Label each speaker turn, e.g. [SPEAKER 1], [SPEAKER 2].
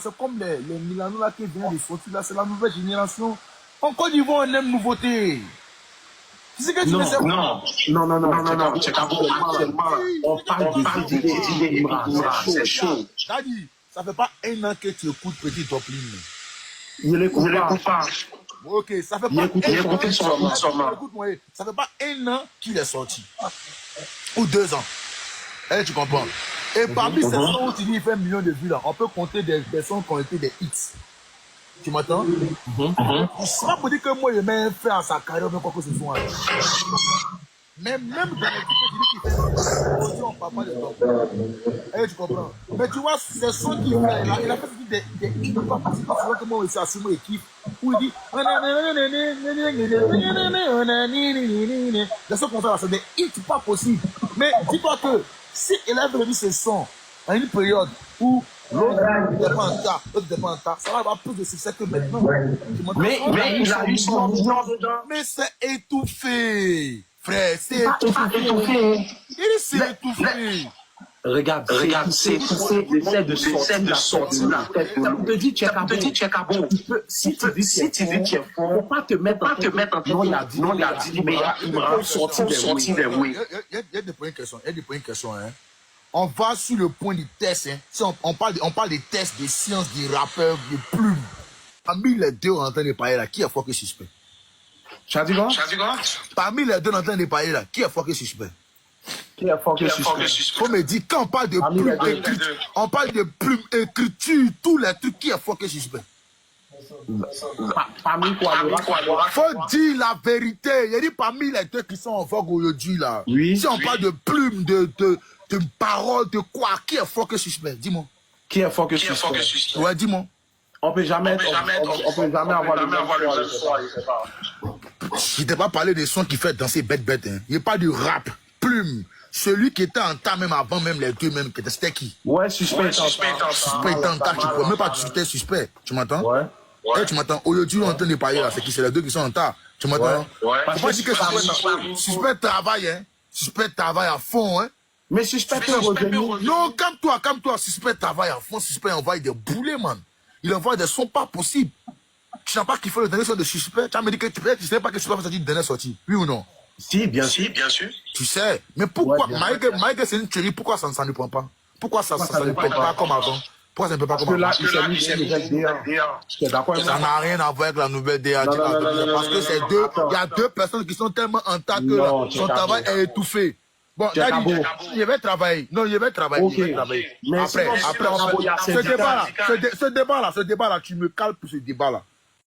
[SPEAKER 1] C'est comme les Milano là qui viennent de sortir là, c'est la nouvelle génération. En Côte d'Ivoire, on aime nouveauté. Tu sais que tu ne sais pas.
[SPEAKER 2] Non, c'est pas bon. On parle d'idées, c'est chaud.
[SPEAKER 1] Daddy, ça fait pas un an que tu écoutes Petit Toplin.
[SPEAKER 2] Il l'écoute pas.
[SPEAKER 1] Ok, ça fait pas écoute-moi, ça fait pas un an qu'il est sorti. Ou 2 ans. Eh, tu comprends? Et parmi ces sons où tu dis il fait 1 million de vues là, on peut compter des sons qui ont été des hits. Tu m'entends? C'est pas pour dire que moi je mets faire à sa carrière même quoi que ce soit. Mais même dans les trucs que tu dis qu'il fait, aujourd'hui on parle pas de toi. Eh, tu comprends? Mais tu vois, ces sons qu'il fait là, il a fait des hits pas possible parce que moi aussi assume et kiffe. Où il dit les sons qu'on fait là, c'est des hits pas possibles. Mais dis-toi que si il avait relevé ces sons à une période où l'autre n'était pas en tas, l'autre n'était pas en tas, ça va avoir plus de succès que maintenant.
[SPEAKER 2] Mais il a eu son million dedans.
[SPEAKER 1] Mais c'est étouffé, frère, c'est
[SPEAKER 2] étouffé.
[SPEAKER 1] Il dit c'est étouffé.
[SPEAKER 2] Regarde, c'est étouffé. Essaie de sortir la tête. Ça te dit, tu es bon. Si tu dis tu es fort, faut pas te mettre en tête. Non, il a dit, mais il m'a sorti des oui.
[SPEAKER 1] Il y a des points de question, hein. On va sur le point du test, hein. Si on parle des tests, des sciences, des rappeurs, des plumes. Parmi les deux en train de parler là, qui est fort que suspect?
[SPEAKER 2] Tu as dit quoi?
[SPEAKER 1] Parmi les deux en train de parler là, qui est fort que suspect?
[SPEAKER 2] Qui est fort que suspect?
[SPEAKER 1] Faut me dire, quand on parle de plumes écrites, on parle de plumes écriture, tous les trucs, qui est fort que suspect?
[SPEAKER 2] Parmi quoi?
[SPEAKER 1] Faut dire la vérité. Il y a dit parmi les deux qui sont en vogue aujourd'hui là.
[SPEAKER 2] Oui.
[SPEAKER 1] Si on parle de plumes, de paroles, de quoi, qui est fort que suspect? Dis-moi.
[SPEAKER 2] Qui est fort que suspect?
[SPEAKER 1] Ouais, dis-moi.
[SPEAKER 2] On peut jamais avoir le choix.
[SPEAKER 1] Je t'ai pas parlé des sons qui fait danser bête, hein. Il n'y a pas de rap, plume. Celui qui était en tas même avant même les deux même, c'était qui?
[SPEAKER 2] Ouais, suspect.
[SPEAKER 1] Suspect en tas, tu peux même pas discuter suspect. Tu m'entends?
[SPEAKER 2] Ouais.
[SPEAKER 1] Eh, tu m'entends? Aujourd'hui, on est en train de parler là, c'est qui? C'est les deux qui sont en tas. Tu m'entends?
[SPEAKER 2] Ouais.
[SPEAKER 1] Faut pas dire que suspect travaille, hein. Suspect travaille à fond, hein.
[SPEAKER 2] Mais suspect peut revenir.
[SPEAKER 1] Non, calme-toi. Suspect travaille à fond. Suspect envoie des boulets, man. Il envoie des sons pas possibles. Tu n'as pas kiffé le dernier son de Suspect? Tu as me dit que tu ne sais pas que Suspect a sorti le dernier sorti. Oui ou non?
[SPEAKER 2] Si, bien sûr.
[SPEAKER 1] Tu sais. Mais pourquoi? Mike, c'est une tuerie. Pourquoi ça ne prend pas? Pourquoi ça ne pète pas comme avant? Pourquoi ça ne peut pas comme avant?
[SPEAKER 2] Parce que là, il s'est mis
[SPEAKER 1] Ça n'a rien à voir avec la nouvelle DA. Parce que c'est deux. Il y a deux personnes qui sont tellement en tas que son travail est étouffé. Bon, je vais travailler. Non, je vais travailler.
[SPEAKER 2] Mais
[SPEAKER 1] après, ce débat-là, tu me cales pour ce débat-là.